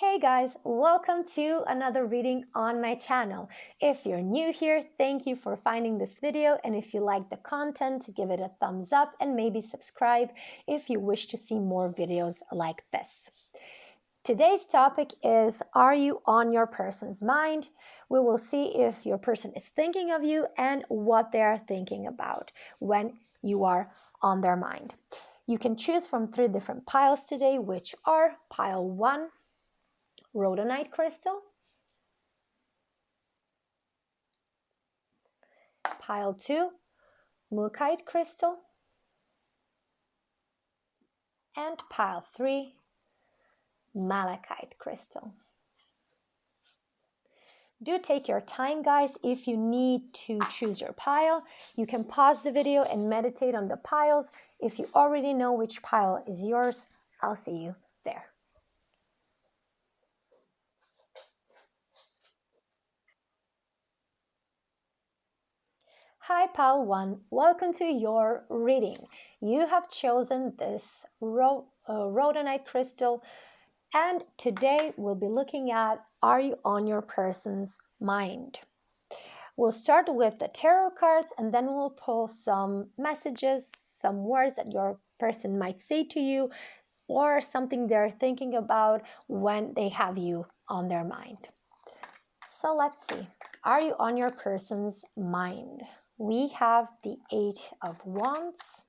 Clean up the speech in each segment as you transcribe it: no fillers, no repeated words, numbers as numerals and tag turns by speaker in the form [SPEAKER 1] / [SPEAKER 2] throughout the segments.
[SPEAKER 1] Hey guys, welcome to another reading on my channel. If you're new here, thank you for finding this video, and if you like the content, give it a thumbs up and maybe subscribe if you wish to see more videos like this. Today's topic is, are you on your person's mind? We will see if your person is thinking of you and what they're thinking about when you are on their mind. You can choose from 3 different piles today, which are pile 1, rhodonite crystal, pile 2, MOOKAITE crystal, and pile 3, malachite crystal. Do take your time, guys. If you need to choose your pile, you can pause the video and meditate on the piles. If you already know which pile is yours, I'll see you there. Hi pile 1, welcome to your reading. You have chosen this rhodonite crystal, and today we'll be looking at, are you on your person's mind? We'll start with the tarot cards and then we'll pull some messages, some words that your person might say to you, or something they're thinking about when they have you on their mind. So let's see. Are you on your person's mind? We have the 8 of Wands.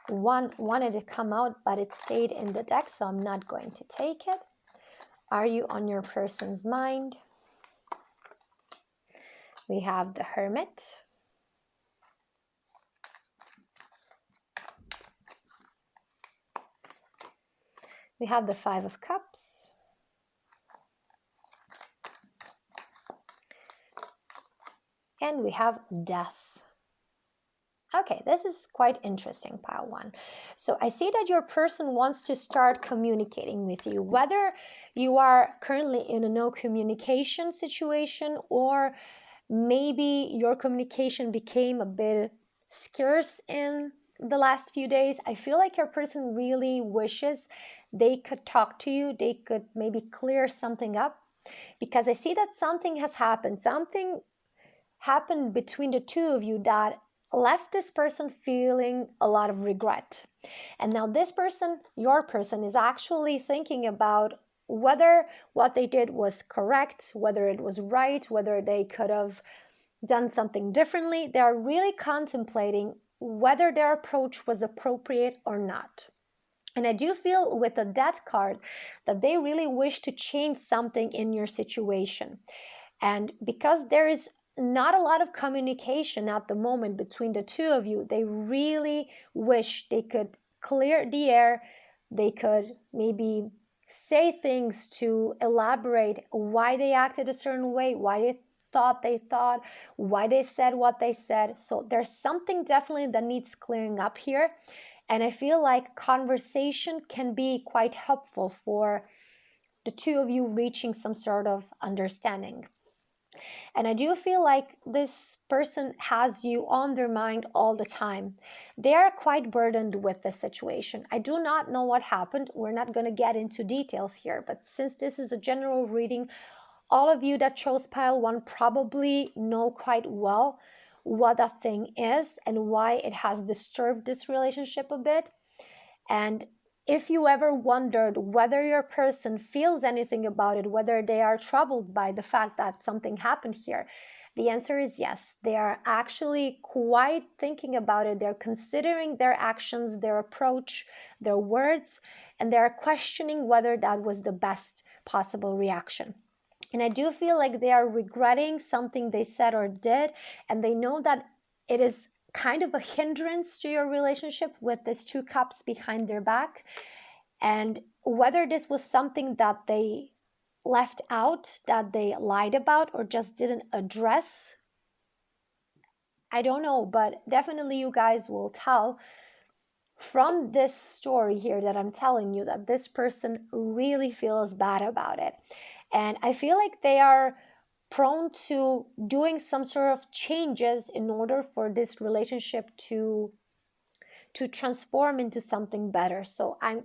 [SPEAKER 1] One wanted to come out, but it stayed in the deck, so I'm not going to take it. Are you on your person's mind? We have the Hermit. We have the 5 of Cups. And we have Death. Okay, this is quite interesting, pile 1. So I see that your person wants to start communicating with you, whether you are currently in a no communication situation, or maybe your communication became a bit scarce in the last few days. I feel like your person really wishes they could talk to you. They could maybe clear something up, because I see that something has happened. Something happened between the two of you that left this person feeling a lot of regret. And now this person, your person, is actually thinking about whether what they did was correct, whether it was right, whether they could have done something differently. They are really contemplating whether their approach was appropriate or not. And I do feel with the Death card that they really wish to change something in your situation. And because there is not a lot of communication at the moment between the two of you, they really wish they could clear the air. They could maybe say things to elaborate why they acted a certain way, why they thought, why they said what they said. So there's something definitely that needs clearing up here. And I feel like conversation can be quite helpful for the two of you reaching some sort of understanding. And I do feel like this person has you on their mind all the time. They are quite burdened with the situation. I do not know what happened. We're not going to get into details here, but since this is a general reading, all of you that chose pile 1 probably know quite well what that thing is and why it has disturbed this relationship a bit. And if you ever wondered whether your person feels anything about it, whether they are troubled by the fact that something happened here, the answer is yes. They are actually quite thinking about it. They're considering their actions, their approach, their words, and they're questioning whether that was the best possible reaction. And I do feel like they are regretting something they said or did, and they know that it is kind of a hindrance to your relationship with these 2 cups behind their back. And whether this was something that they left out, that they lied about, or just didn't address, I don't know, but definitely you guys will tell from this story here that I'm telling you that this person really feels bad about it. And I feel like they are prone to doing some sort of changes in order for this relationship to transform into something better. So I'm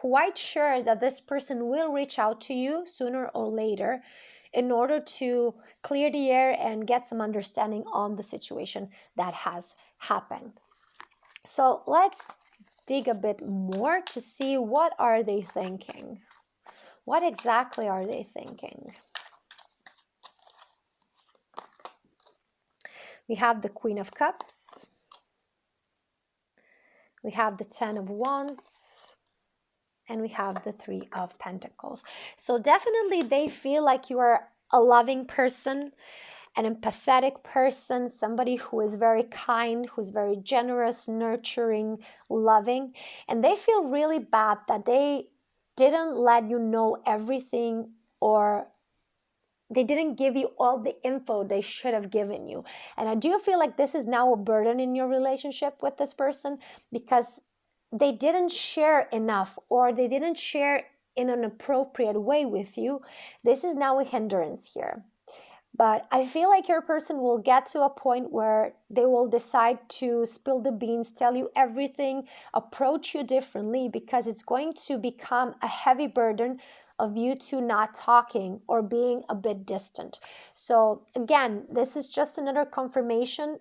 [SPEAKER 1] quite sure that this person will reach out to you sooner or later in order to clear the air and get some understanding on the situation that has happened. So let's dig a bit more to see what are they thinking. What exactly are they thinking? We have the Queen of Cups. We have the Ten of Wands. And we have the Three of Pentacles. So definitely they feel like you are a loving person, an empathetic person, somebody who is very kind, who's very generous, nurturing, loving. And they feel really bad that they didn't let you know everything, or they didn't give you all the info they should have given you. And I do feel like this is now a burden in your relationship with this person, because they didn't share enough, or they didn't share in an appropriate way with you. This is now a hindrance here. But I feel like your person will get to a point where they will decide to spill the beans, tell you everything, approach you differently, because it's going to become a heavy burden of you two not talking or being a bit distant. So again, this is just another confirmation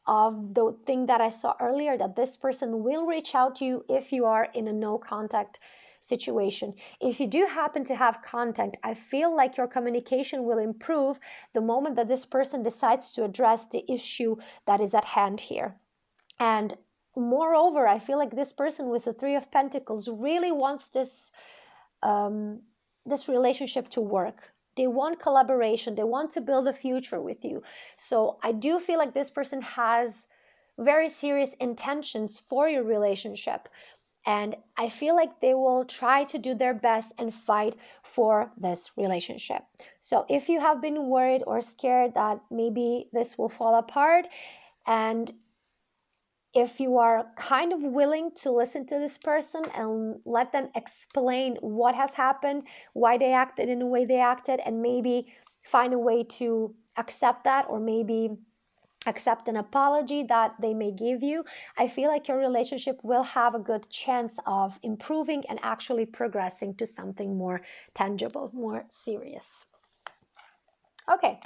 [SPEAKER 1] of the thing that I saw earlier, that this person will reach out to you if you are in a no contact situation. If you do happen to have contact, I feel like your communication will improve the moment that this person decides to address the issue that is at hand here. And moreover, I feel like this person with the Three of Pentacles really wants this relationship to work. They want collaboration. They want to build a future with you. So I do feel like this person has very serious intentions for your relationship. And I feel like they will try to do their best and fight for this relationship. So if you have been worried or scared that maybe this will fall apart, and if you are kind of willing to listen to this person and let them explain what has happened, why they acted in the way they acted, and maybe find a way to accept that, or maybe accept an apology that they may give you, I feel like your relationship will have a good chance of improving and actually progressing to something more tangible, more serious. Okay,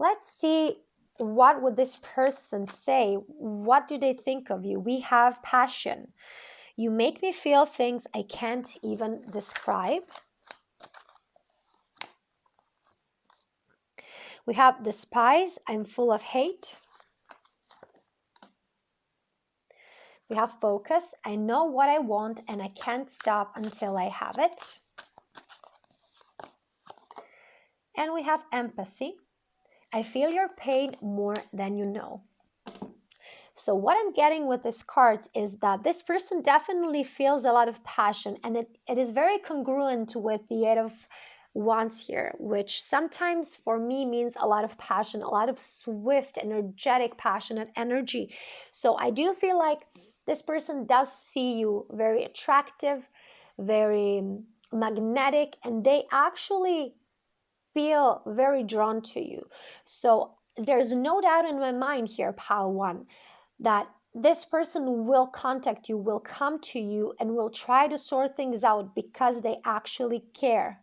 [SPEAKER 1] let's see, what would this person say? What do they think of you? We have passion. You make me feel things I can't even describe. We have despise. I'm full of hate. We have focus. I know what I want and I can't stop until I have it. And we have empathy. I feel your pain more than you know. So what I'm getting with these cards is that this person definitely feels a lot of passion, and it is very congruent with the Eight of Wands here, which sometimes for me means a lot of passion, a lot of swift, energetic, passionate energy. So I do feel like this person does see you very attractive, very magnetic, and they actually feel very drawn to you. So there's no doubt in my mind here, Pile 1, that this person will contact you, will come to you, and will try to sort things out because they actually care.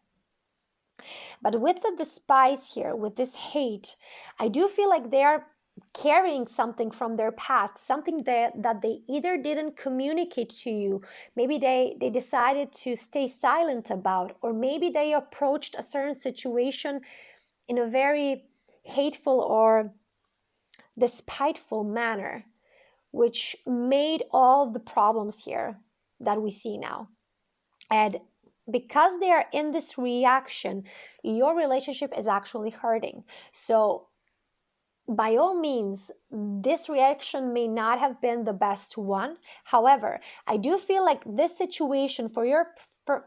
[SPEAKER 1] But with the despise here, with this hate, I do feel like they are carrying something from their past, something that they either didn't communicate to you, maybe they decided to stay silent about, or maybe they approached a certain situation in a very hateful or despiteful manner, which made all the problems here that we see now. And because they are in this reaction, your relationship is actually hurting. So by all means, this reaction may not have been the best one. However, I do feel like this situation for your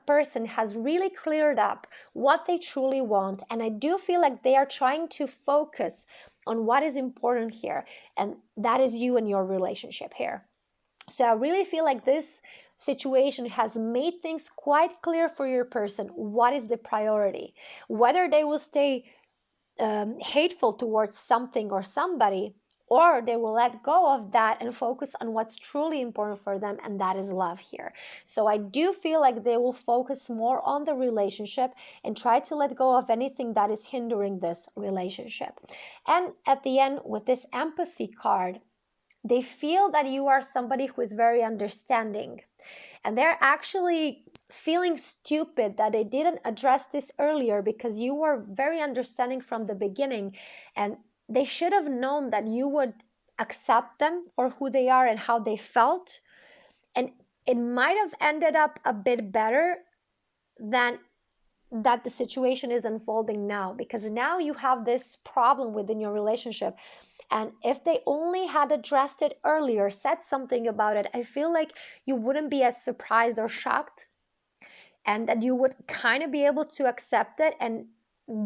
[SPEAKER 1] person has really cleared up what they truly want. And I do feel like they are trying to focus on what is important here. And that is you and your relationship here. So I really feel like this situation has made things quite clear for your person. What is the priority? Whether they will stay hateful towards something or somebody, or they will let go of that and focus on what's truly important for them, and that is love here. So I do feel like they will focus more on the relationship and try to let go of anything that is hindering this relationship. And at the end, with this empathy card, they feel that you are somebody who is very understanding, and they're actually feeling stupid that they didn't address this earlier, because you were very understanding from the beginning, and they should have known that you would accept them for who they are and how they felt. And it might have ended up a bit better than that the situation is unfolding now, because now you have this problem within your relationship. And if they only had addressed it earlier, said something about it, I feel like you wouldn't be as surprised or shocked, and that you would kind of be able to accept it and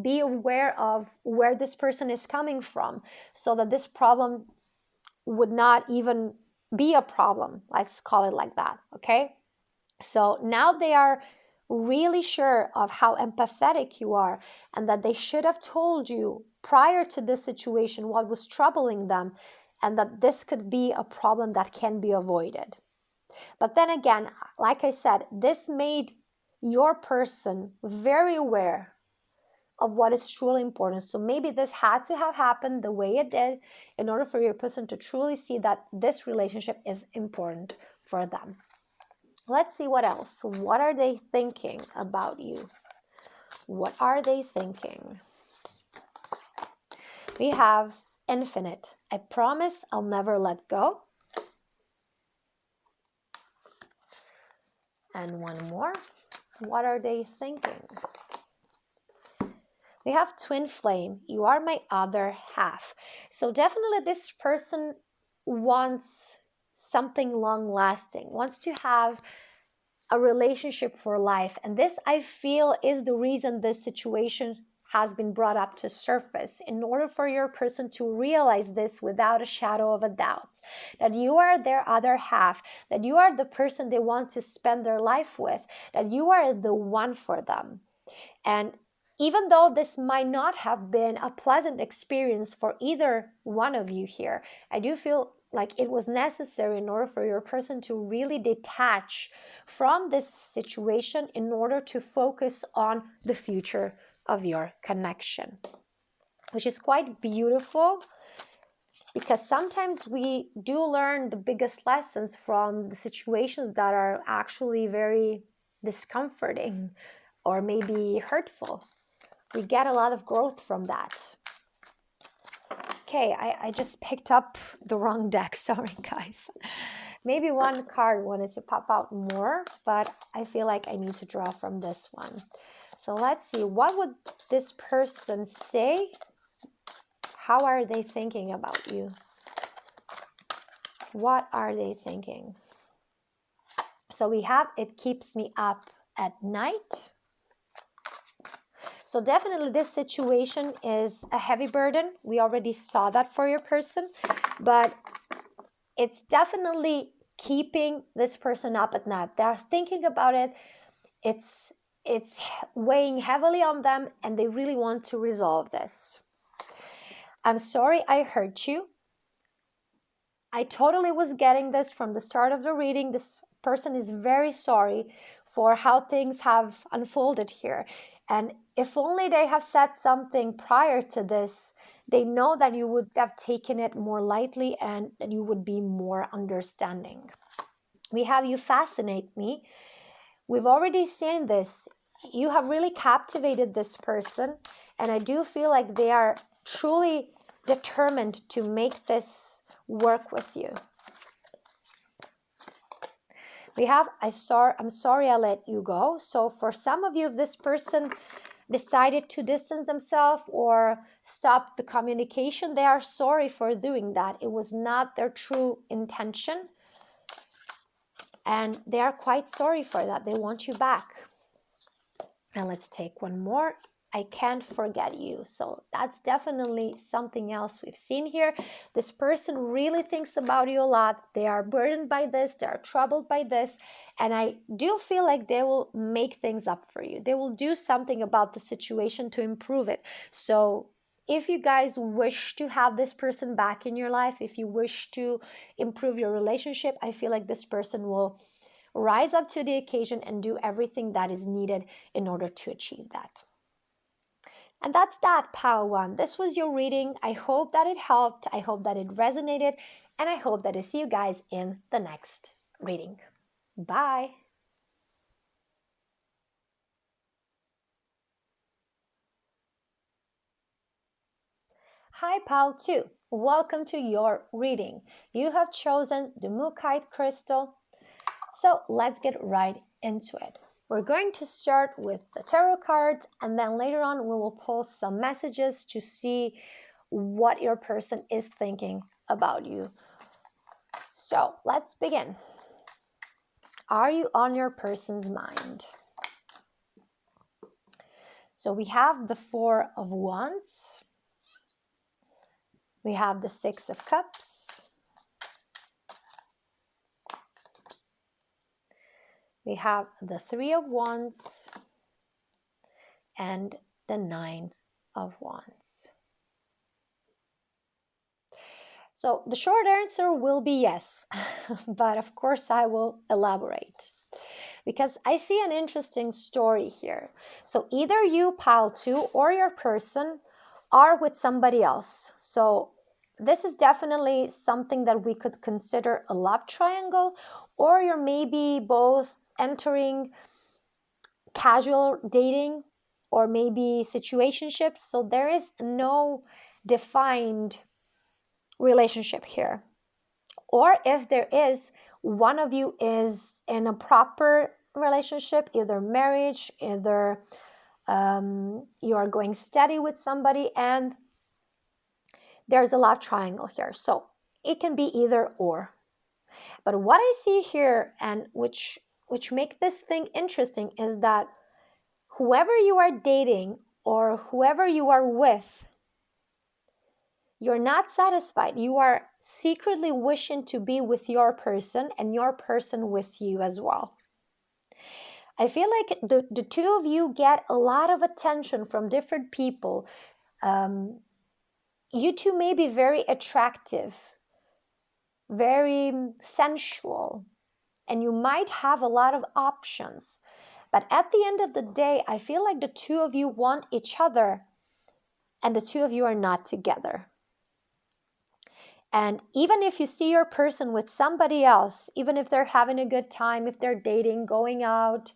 [SPEAKER 1] be aware of where this person is coming from, so that this problem would not even be a problem. Let's call it like that, okay? So now they are really sure of how empathetic you are, and that they should have told you prior to this situation what was troubling them, and that this could be a problem that can be avoided. But then again, like I said, this made your person very aware of what is truly important. So maybe this had to have happened the way it did in order for your person to truly see that this relationship is important for them. Let's see what else. What are they thinking about you? What are they thinking? We have infinite. I promise I'll never let go. And one more. What are they thinking? We have twin flame. You are my other half. So definitely this person wants something long lasting, wants to have a relationship for life. And this, I feel, is the reason this situation has been brought up to surface, in order for your person to realize this without a shadow of a doubt, that you are their other half, that you are the person they want to spend their life with, that you are the one for them. And even though this might not have been a pleasant experience for either one of you here, I do feel like it was necessary in order for your person to really detach from this situation in order to focus on the future of your connection, which is quite beautiful, because sometimes we do learn the biggest lessons from the situations that are actually very discomforting or maybe hurtful. We get a lot of growth from that. Okay, I just picked up the wrong deck. Sorry, guys. Maybe one card wanted to pop out more, but I feel like I need to draw from this one. So let's see, what would this person say? How are they thinking about you? What are they thinking? So we have, it keeps me up at night. So definitely this situation is a heavy burden. We already saw that for your person, but it's definitely keeping this person up at night. They're thinking about it. It's weighing heavily on them, and they really want to resolve this. I'm sorry I hurt you. I totally was getting this from the start of the reading. This person is very sorry for how things have unfolded here. And if only they have said something prior to this, they know that you would have taken it more lightly and that you would be more understanding. We have, you fascinate me. We've already seen this. You have really captivated this person, and I do feel like they are truly determined to make this work with you. We have, I'm sorry I let you go. So for some of you, if this person decided to distance themselves or stop the communication, they are sorry for doing that. It was not their true intention. And they are quite sorry for that. They want you back. And let's take one more. I can't forget you. So that's definitely something else we've seen here. This person really thinks about you a lot. They are burdened by this. They are troubled by this. And I do feel like they will make things up for you. They will do something about the situation to improve it. So if you guys wish to have this person back in your life, if you wish to improve your relationship, I feel like this person will rise up to the occasion and do everything that is needed in order to achieve that. And that's that, pile one. This was your reading. I hope that it helped. I hope that it resonated. And I hope that I see you guys in the next reading. Bye. Hi, pile 2. Welcome to your reading. You have chosen the MOOKAITE crystal. So let's get right into it. We're going to start with the tarot cards, and then later on we will pull some messages to see what your person is thinking about you. So let's begin. Are you on your person's mind? So we have the Four of Wands. We have the Six of Cups. We have the Three of Wands and the Nine of Wands. So the short answer will be yes, but of course I will elaborate because I see an interesting story here. So either you, pile 2, or your person are with somebody else. So this is definitely something that we could consider a love triangle, or you're maybe both entering casual dating or maybe situationships. So there is no defined relationship here. Or if there is, one of you is in a proper relationship, either marriage, either you are going steady with somebody, and there's a love triangle here. So it can be either or. But what I see here, and which make this thing interesting, is that whoever you are dating or whoever you are with, you're not satisfied. You are secretly wishing to be with your person and your person with you as well. I feel like the two of you get a lot of attention from different people. You two may be very attractive, very sensual, and you might have a lot of options. But at the end of the day, I feel like the two of you want each other and the two of you are not together. And even if you see your person with somebody else, even if they're having a good time, if they're dating, going out,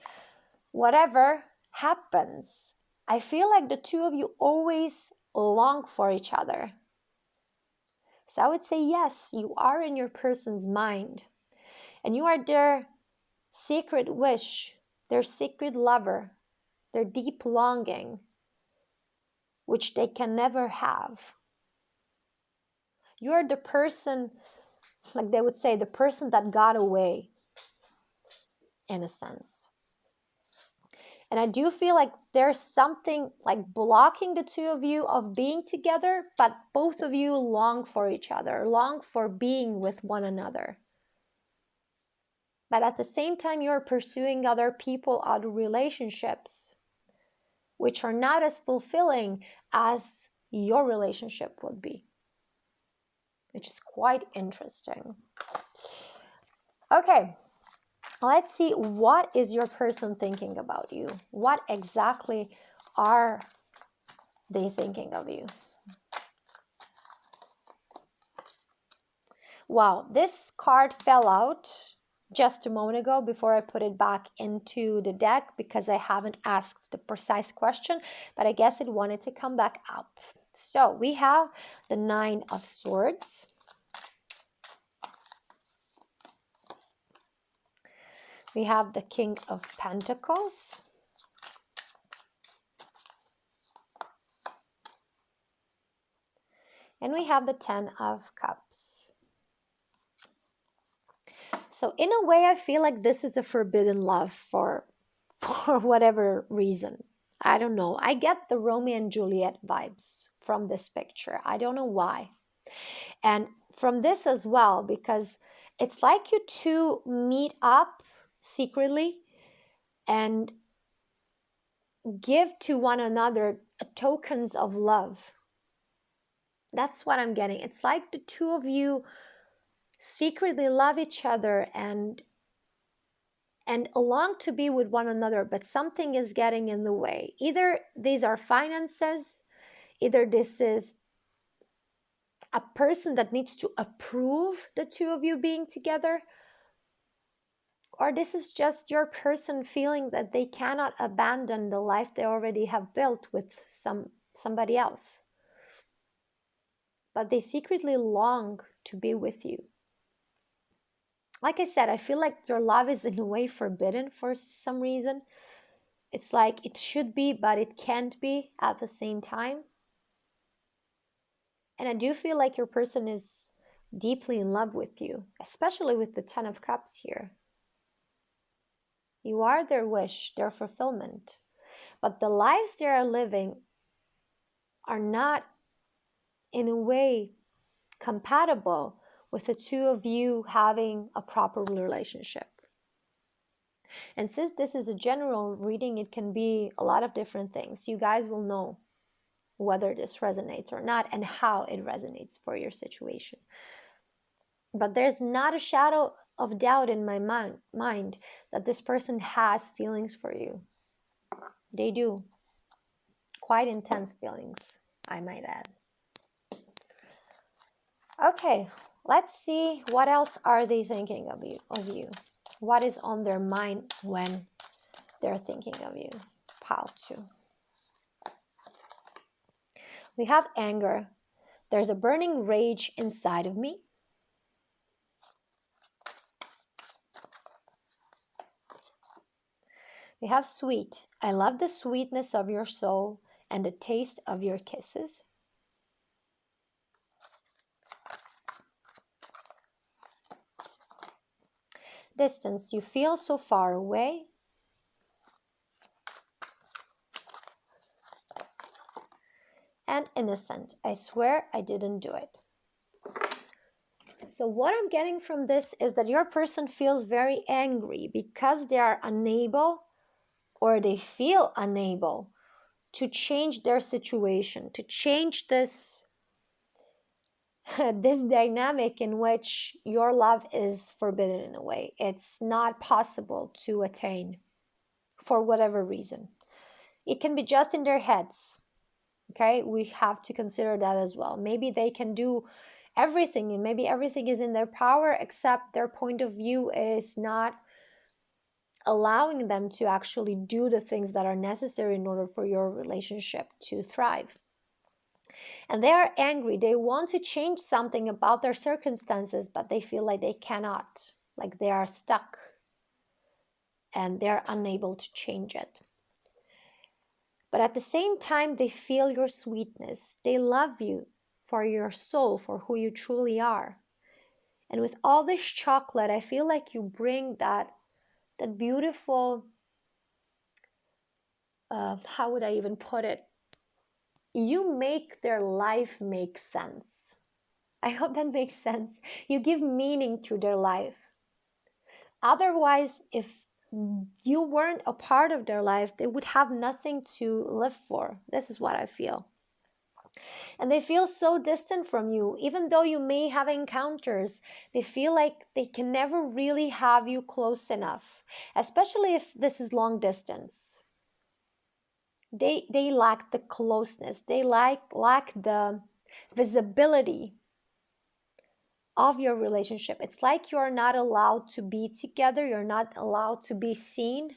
[SPEAKER 1] whatever happens, I feel like the two of you always long for each other. So I would say yes, you are in your person's mind. And you are their secret wish, their secret lover, their deep longing, which they can never have. You are the person, like they would say, the person that got away, in a sense. And I do feel like there's something like blocking the two of you of being together, but both of you long for each other, long for being with one another. But at the same time, you're pursuing other people, other relationships, which are not as fulfilling as your relationship would be, which is quite interesting. Okay, let's see, what is your person thinking about you? What exactly are they thinking of you? Wow, this card fell out just a moment ago before I put it back into the deck because I haven't asked the precise question, but I guess it wanted to come back up. So we have the Nine of Swords. We have the King of Pentacles. And we have the Ten of Cups. So in a way, I feel like this is a forbidden love for whatever reason. I don't know. I get the Romeo and Juliet vibes from this picture. I don't know why. And from this as well, because it's like you two meet up secretly and give to one another tokens of love. That's what I'm getting. It's like the two of you secretly love each other and long to be with one another, but something is getting in the way. Either these are finances, either this is a person that needs to approve the two of you being together, or this is just your person feeling that they cannot abandon the life they already have built with somebody else. But they secretly long to be with you. Like I said, I feel like your love is in a way forbidden for some reason. It's like it should be, but it can't be at the same time. And I do feel like your person is deeply in love with you, especially with the Ten of Cups here. You are their wish, their fulfillment. But the lives they are living are not, in a way, compatible with the two of you having a proper relationship. And since this is a general reading, it can be a lot of different things. You guys will know whether this resonates or not and how it resonates for your situation. But there's not a shadow of doubt in my mind that this person has feelings for you. They do. Quite intense feelings, I might add. Okay, let's see what else are they thinking of you. What is on their mind when they're thinking of you? Pile 2. We have anger. There's a burning rage inside of me. We have sweet. I love the sweetness of your soul and the taste of your kisses. Distance. You feel so far away. And innocent. I swear I didn't do it. So what I'm getting from this is that your person feels very angry because they are unable, or they feel unable, to change their situation, to change this this dynamic in which your love is forbidden in a way. It's not possible to attain for whatever reason. It can be just in their heads. Okay, we have to consider that as well. Maybe they can do everything and maybe everything is in their power, except their point of view is not allowing them to actually do the things that are necessary in order for your relationship to thrive. And they are angry. They want to change something about their circumstances, but they feel like they cannot, like they are stuck and they're unable to change it. But at the same time, they feel your sweetness. They love you for your soul, for who you truly are. And with all this chocolate, I feel like you bring that beautiful, how would I even put it? You make their life make sense. I hope that makes sense. You give meaning to their life. Otherwise, if you weren't a part of their life, they would have nothing to live for. This is what I feel. And they feel so distant from you. Even though you may have encounters, they feel like they can never really have you close enough, especially if this is long distance. They lack the closeness. They lack the visibility of your relationship. It's like you're not allowed to be together. You're not allowed to be seen.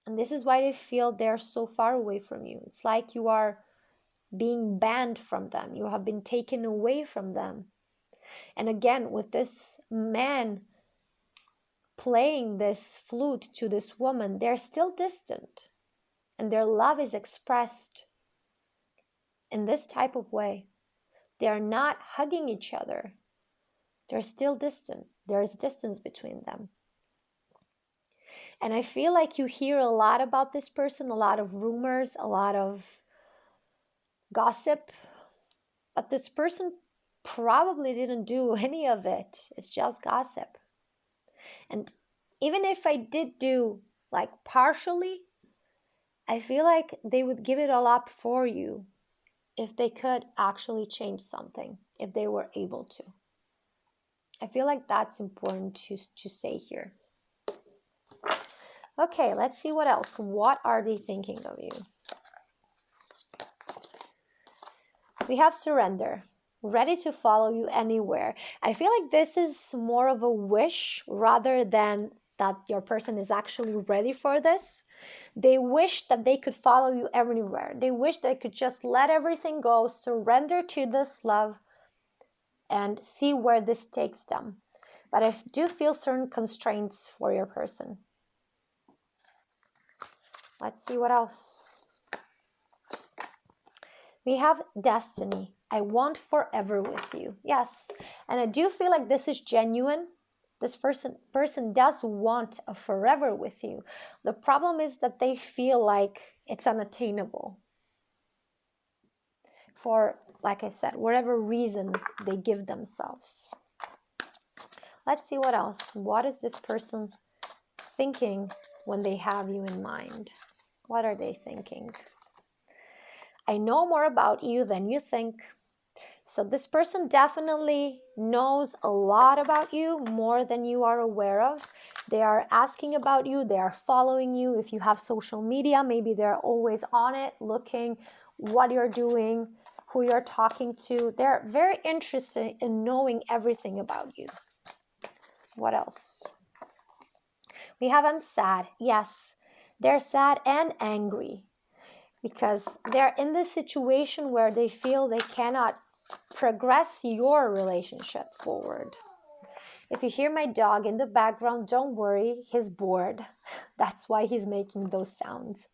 [SPEAKER 1] And this is why they feel they're so far away from you. It's like you are being banned from them. You have been taken away from them. And again, with this man playing this flute to this woman, they're still distant. And their love is expressed in this type of way. They are not hugging each other. They're still distant. There's distance between them. And I feel like you hear a lot about this person, a lot of rumors, a lot of gossip. But this person probably didn't do any of it. It's just gossip. And even if I did do like partially, I feel like they would give it all up for you if they could actually change something, if they were able to. I feel like that's important to say here. Okay, let's see what else. What are they thinking of you? We have surrender, ready to follow you anywhere. I feel like this is more of a wish rather than that your person is actually ready for this. They wish that they could follow you everywhere. They wish they could just let everything go, surrender to this love, and see where this takes them. But I do feel certain constraints for your person. Let's see what else. We have destiny. I want forever with you. Yes, and I do feel like this is genuine. This person does want a forever with you. The problem is that they feel like it's unattainable. For, like I said, whatever reason they give themselves. Let's see what else. What is this person thinking when they have you in mind? What are they thinking? I know more about you than you think. So this person definitely knows a lot about you, more than you are aware of. They are asking about you. They are following you. If you have social media, maybe they're always on it, looking what you're doing, who you're talking to. They're very interested in knowing everything about you. What else? We have I'm sad. Yes, they're sad and angry because they're in this situation where they feel they cannot progress your relationship forward. If you hear my dog in the background, don't worry, he's bored. That's why he's making those sounds.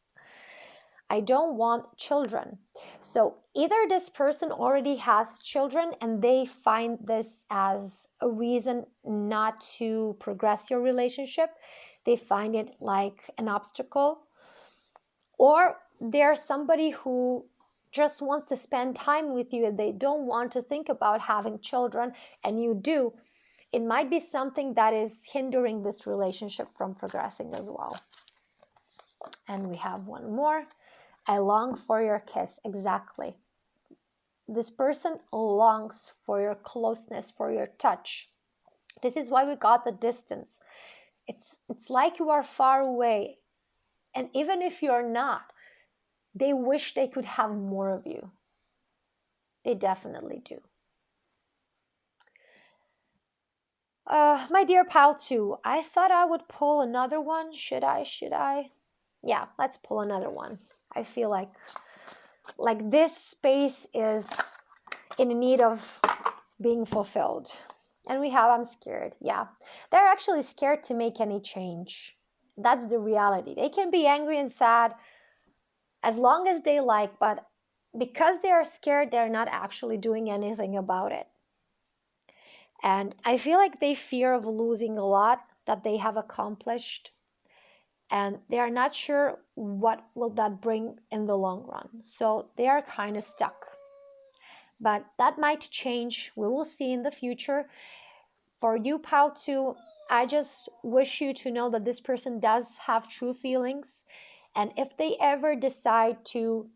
[SPEAKER 1] I don't want children. So either this person already has children and they find this as a reason not to progress your relationship. They find it like an obstacle. Or they're somebody who just wants to spend time with you and they don't want to think about having children, and you do. It might be something that is hindering this relationship from progressing as well. And we have one more. I long for your kiss. Exactly. This person longs for your closeness, for your touch. This is why we got the distance. It's like you are far away. And even if you're not, they wish they could have more of you. They definitely do. My dear pal 2, I thought I would pull another one. Should I? Yeah, let's pull another one. I feel like this space is in need of being fulfilled. And we have I'm scared. Yeah, they're actually scared to make any change. That's the reality. They can be angry and sad as long as they like, but because they are scared, they're not actually doing anything about it. And I feel like they fear of losing a lot that they have accomplished, and they are not sure what will that bring in the long run. So they are kind of stuck. But that might change. We will see in the future. For you, pal 2, I just wish you to know that this person does have true feelings. And if they ever decide to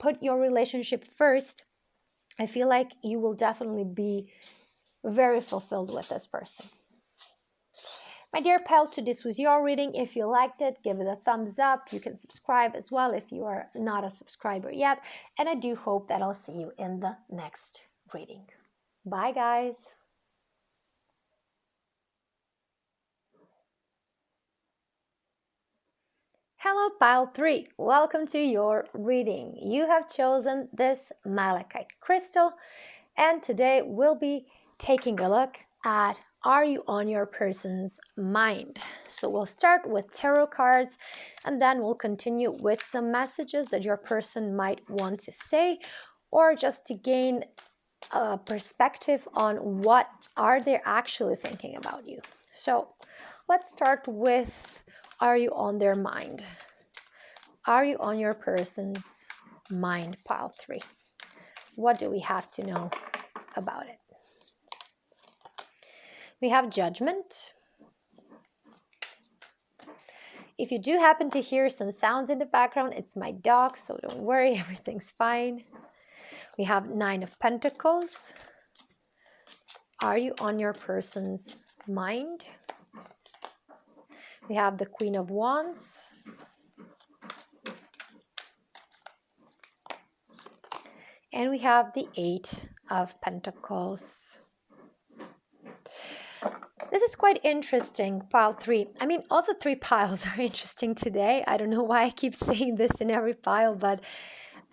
[SPEAKER 1] put your relationship first, I feel like you will definitely be very fulfilled with this person. My dear pal 2, this was your reading. If you liked it, give it a thumbs up. You can subscribe as well if you are not a subscriber yet. And I do hope that I'll see you in the next reading. Bye, guys. Hello, pile 3. Welcome to your reading. You have chosen this malachite crystal, and today we'll be taking a look at are you on your person's mind. So we'll start with tarot cards, and then we'll continue with some messages that your person might want to say, or just to gain a perspective on what are they actually thinking about you. So let's start with, are you on their mind? Are you on your person's mind, pile 3? What do we have to know about it? We have judgment. If you do happen to hear some sounds in the background, it's my dog, so don't worry, everything's fine. We have Nine of Pentacles. Are you on your person's mind? We have the Queen of Wands. And we have the Eight of Pentacles. This is quite interesting, pile 3. I mean, all the 3 piles are interesting today. I don't know why I keep saying this in every pile, but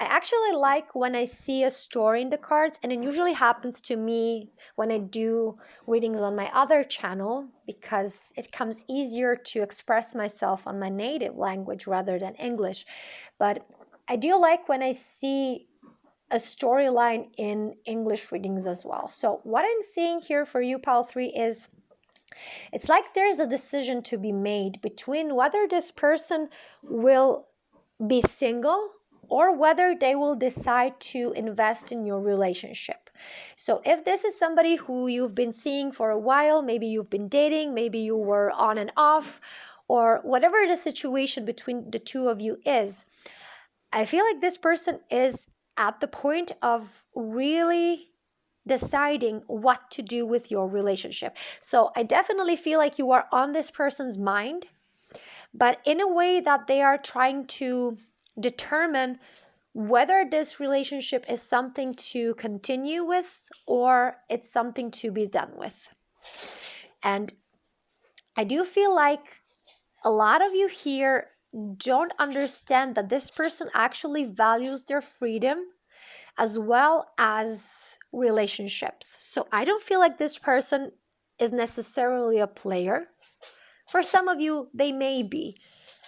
[SPEAKER 1] I actually like when I see a story in the cards, and it usually happens to me when I do readings on my other channel, because it comes easier to express myself on my native language rather than English. But I do like when I see a storyline in English readings as well. So what I'm seeing here for you, pile 3, is it's like there's a decision to be made between whether this person will be single or whether they will decide to invest in your relationship. So if this is somebody who you've been seeing for a while, maybe you've been dating, maybe you were on and off, or whatever the situation between the two of you is, I feel like this person is at the point of really deciding what to do with your relationship. So I definitely feel like you are on this person's mind, but in a way that they are trying to determine whether this relationship is something to continue with or it's something to be done with. And I do feel like a lot of you here don't understand that this person actually values their freedom as well as relationships. So I don't feel like this person is necessarily a player. For some of you, they may be,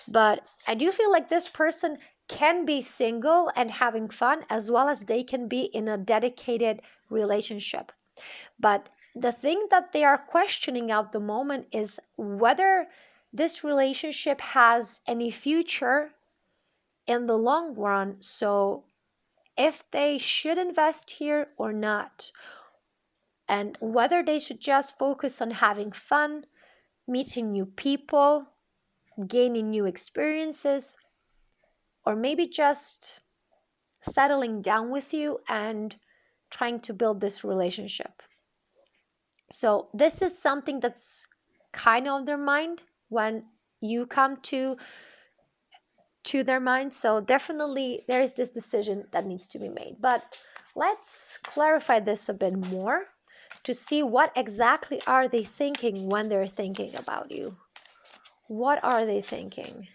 [SPEAKER 1] but I do feel like this person can be single and having fun, as well as they can be in a dedicated relationship. But the thing that they are questioning at the moment is whether this relationship has any future in the long run. So if they should invest here or not, and whether they should just focus on having fun, meeting new people, gaining new experiences, or maybe just settling down with you and trying to build this relationship. So this is something that's kind of on their mind when you come to their mind. So definitely there's this decision that needs to be made. But let's clarify this a bit more to see what exactly are they thinking when they're thinking about you. What are they thinking?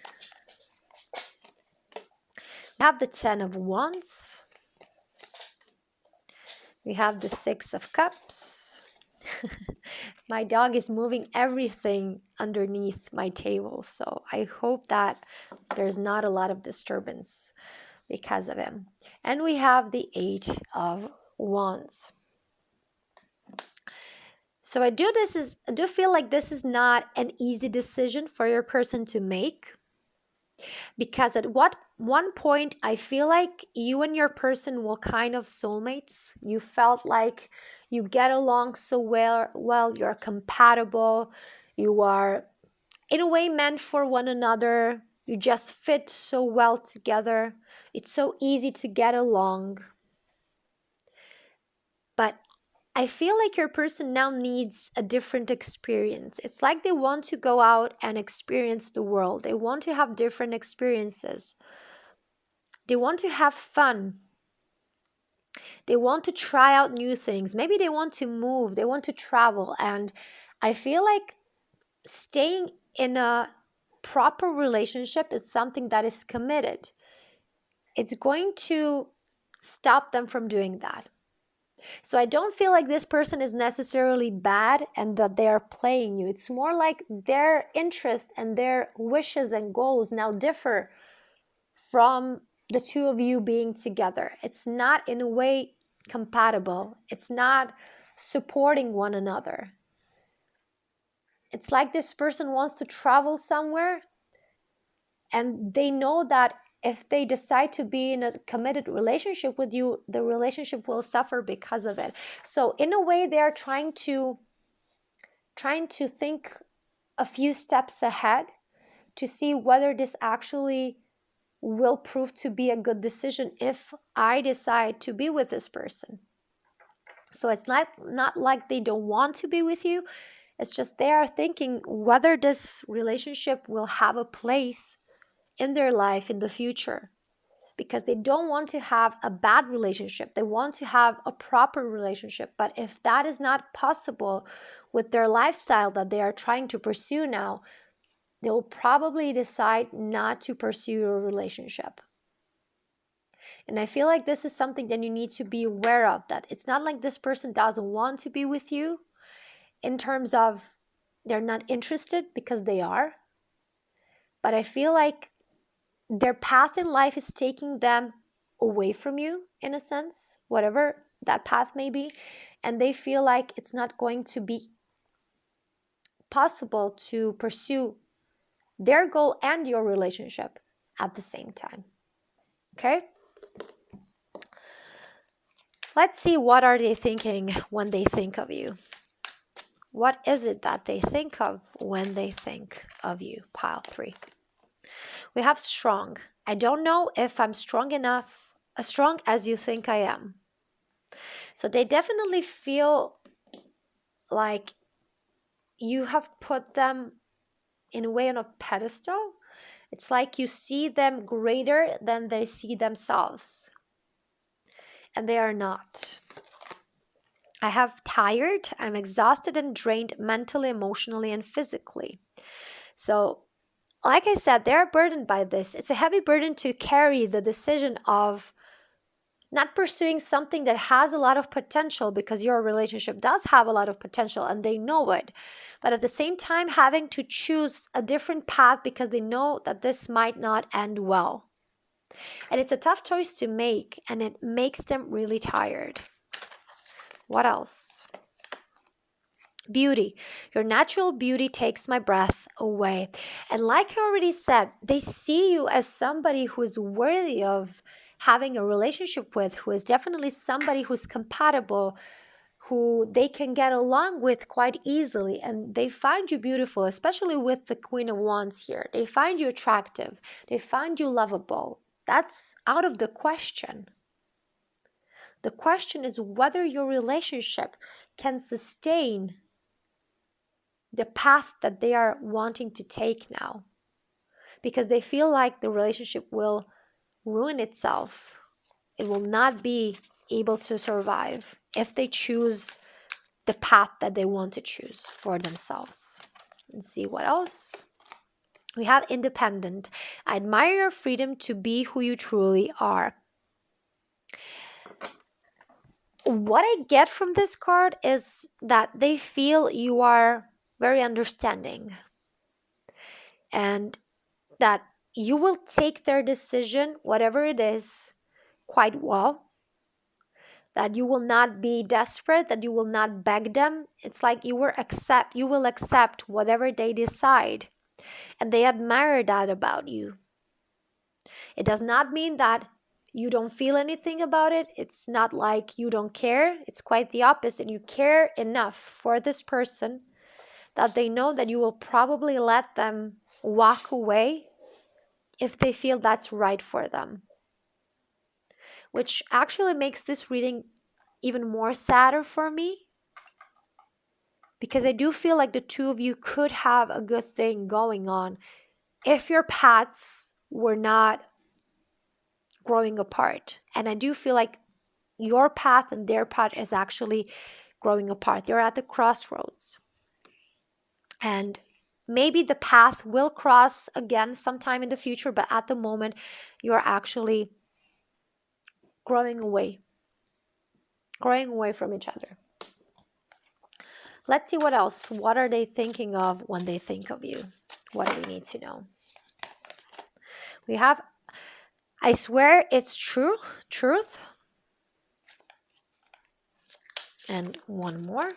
[SPEAKER 1] We have the Ten of Wands. We have the Six of Cups. My dog is moving everything underneath my table, so I hope that there's not a lot of disturbance because of him. And we have the Eight of Wands. So I do feel like this is not an easy decision for your person to make, because at one point I feel like you and your person were kind of soulmates. You felt like you get along so well, you're compatible, you are in a way meant for one another, you just fit so well together, it's so easy to get along. But I feel like your person now needs a different experience. It's like they want to go out and experience the world. They want to have different experiences. They want to have fun. They want to try out new things. Maybe they want to move. They want to travel. And I feel like staying in a proper relationship is something that is committed. It's going to stop them from doing that. So I don't feel like this person is necessarily bad and that they are playing you. It's more like their interests and their wishes and goals now differ from the two of you being together. It's not in a way compatible. It's not supporting one another. It's like this person wants to travel somewhere and they know that if they decide to be in a committed relationship with you, the relationship will suffer because of it. So in a way, they are trying to think a few steps ahead to see whether this actually will prove to be a good decision if I decide to be with this person. So it's not like they don't want to be with you. It's just they are thinking whether this relationship will have a place in their life in the future, because they don't want to have a bad relationship. They want to have a proper relationship. But if that is not possible with their lifestyle that they are trying to pursue now, they'll probably decide not to pursue a relationship. And I feel like this is something that you need to be aware of, that it's not like this person doesn't want to be with you in terms of they're not interested, because they are. But I feel like their path in life is taking them away from you, in a sense, whatever that path may be. And they feel like it's not going to be possible to pursue their goal and your relationship at the same time. Okay? Let's see, what are they thinking when they think of you? What is it that they think of when they think of you? Pile 3. We have strong. I don't know if I'm strong enough, as strong as you think I am. So they definitely feel like you have put them in a way on a pedestal. It's like you see them greater than they see themselves. And they are not. I have tired. I'm exhausted and drained mentally, emotionally, and physically. So, like I said, they're burdened by this. It's a heavy burden to carry the decision of not pursuing something that has a lot of potential, because your relationship does have a lot of potential and they know it. But at the same time, having to choose a different path because they know that this might not end well. And it's a tough choice to make, and it makes them really tired. What else? Beauty. Your natural beauty takes my breath away. And like I already said, they see you as somebody who is worthy of having a relationship with, who is definitely somebody who's compatible, who they can get along with quite easily. And they find you beautiful, especially with the Queen of Wands here. They find you attractive. They find you lovable. That's out of the question. The question is whether your relationship can sustain the path that they are wanting to take now, because they feel like the relationship will ruin itself. It will not be able to survive if they choose the path that they want to choose for themselves. Let's see what else. We have independent. I admire your freedom to be who you truly are. What I get from this card is that they feel you are very understanding, and that you will take their decision, whatever it is, quite well. That you will not be desperate, that you will not beg them. It's like you will accept whatever they decide, and they admire that about you. It does not mean that you don't feel anything about it. It's not like you don't care. It's quite the opposite. You care enough for this person that they know that you will probably let them walk away if they feel that's right for them. Which actually makes this reading even more sadder for me, because I do feel like the two of you could have a good thing going on if your paths were not growing apart. And I do feel like your path and their path is actually growing apart. They're at the crossroads. And maybe the path will cross again sometime in the future, but at the moment, you're actually growing away from each other. Let's see what else. What are they thinking of when they think of you? What do we need to know? We have, I swear it's true, truth. And one more.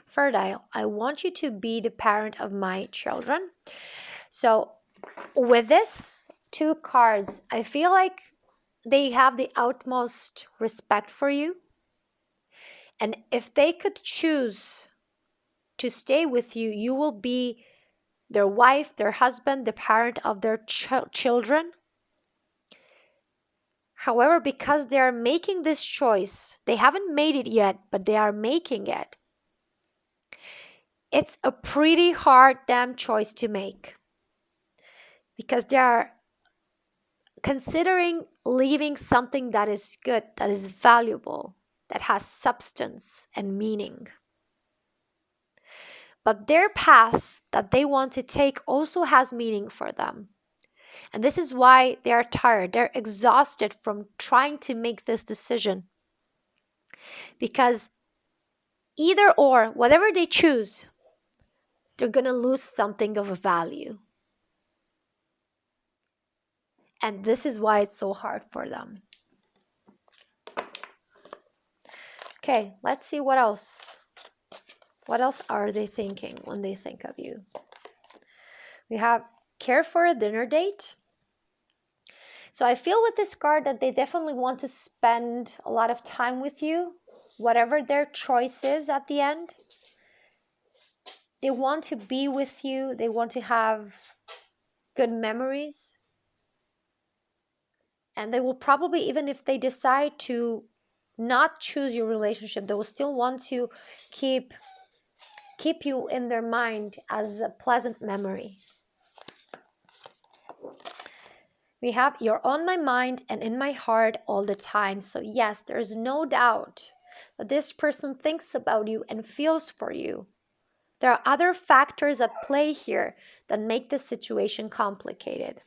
[SPEAKER 1] Fertile. I want you to be the parent of my children. So with this two cards, I feel like they have the utmost respect for you. And if they could choose to stay with you, you will be their wife, their husband, the parent of their children. However, because they are making this choice, they haven't made it yet, but they are making it. It's a pretty hard damn choice to make, because they are considering leaving something that is good, that is valuable, that has substance and meaning. But their path that they want to take also has meaning for them. And this is why they are tired. They're exhausted from trying to make this decision. Because either or, whatever they choose, they're going to lose something of value. And this is why it's so hard for them. Okay, let's see what else. What else are they thinking when they think of you? We have care for a dinner date. So I feel with this card that they definitely want to spend a lot of time with you, whatever their choice is at the end. They want to be with you. They want to have good memories. And they will probably, even if they decide to not choose your relationship, they will still want to keep you in their mind as a pleasant memory. We have, you're on my mind and in my heart all the time. So yes, there's no doubt that this person thinks about you and feels for you. There are other factors at play here that make the situation complicated.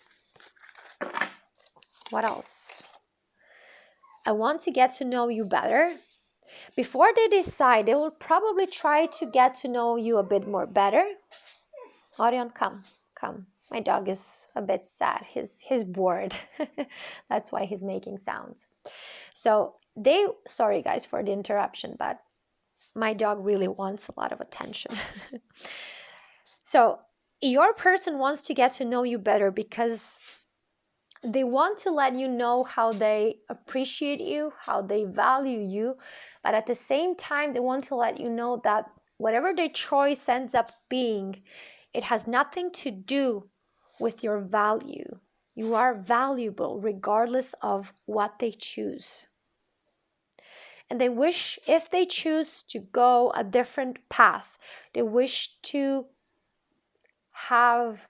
[SPEAKER 1] What else? I want to get to know you better. Before they decide, they will probably try to get to know you a bit more better. Orion, come. My dog is a bit sad. He's bored. That's why he's making sounds. So sorry guys for the interruption, but my dog really wants a lot of attention. So your person wants to get to know you better because they want to let you know how they appreciate you, how they value you, but at the same time, they want to let you know that whatever their choice ends up being, it has nothing to do with your value. You are valuable regardless of what they choose. And they wish, if they choose to go a different path, they wish to have,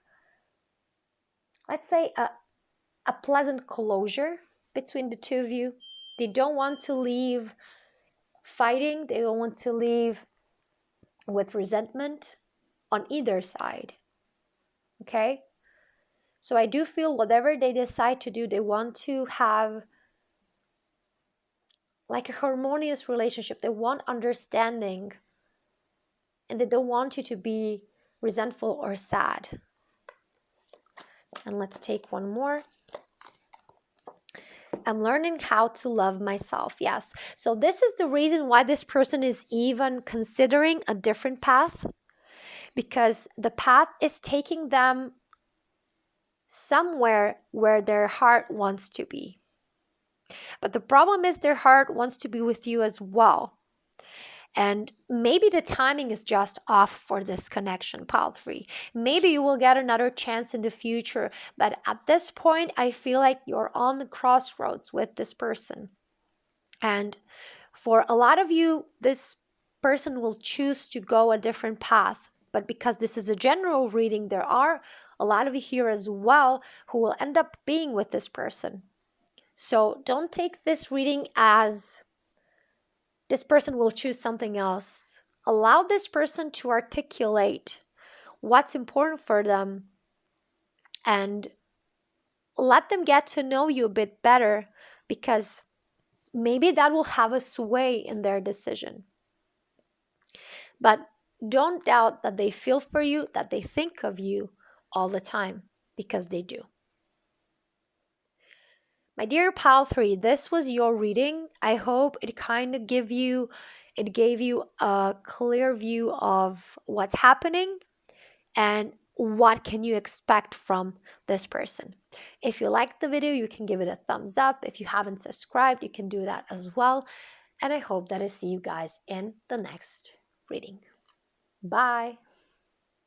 [SPEAKER 1] let's say, a pleasant closure between the two of you. They don't want to leave fighting. They don't want to leave with resentment on either side. Okay? So I do feel whatever they decide to do, they want to have like a harmonious relationship. They want understanding, and they don't want you to be resentful or sad. And let's take one more. I'm learning how to love myself. Yes. So this is the reason why this person is even considering a different path, because the path is taking them somewhere where their heart wants to be. But the problem is their heart wants to be with you as well. And maybe the timing is just off for this connection, pile 3. Maybe you will get another chance in the future. But at this point, I feel like you're on the crossroads with this person. And for a lot of you, this person will choose to go a different path. But because this is a general reading, there are a lot of you here as well who will end up being with this person. So don't take this reading as this person will choose something else. Allow this person to articulate what's important for them and let them get to know you a bit better, because maybe that will have a sway in their decision. But don't doubt that they feel for you, that they think of you all the time, because they do. My dear pile 3, this was your reading. I hope it kind of gave you a clear view of what's happening and what can you expect from this person. If you liked the video, you can give it a thumbs up. If you haven't subscribed, you can do that as well. And I hope that I see you guys in the next reading. Bye.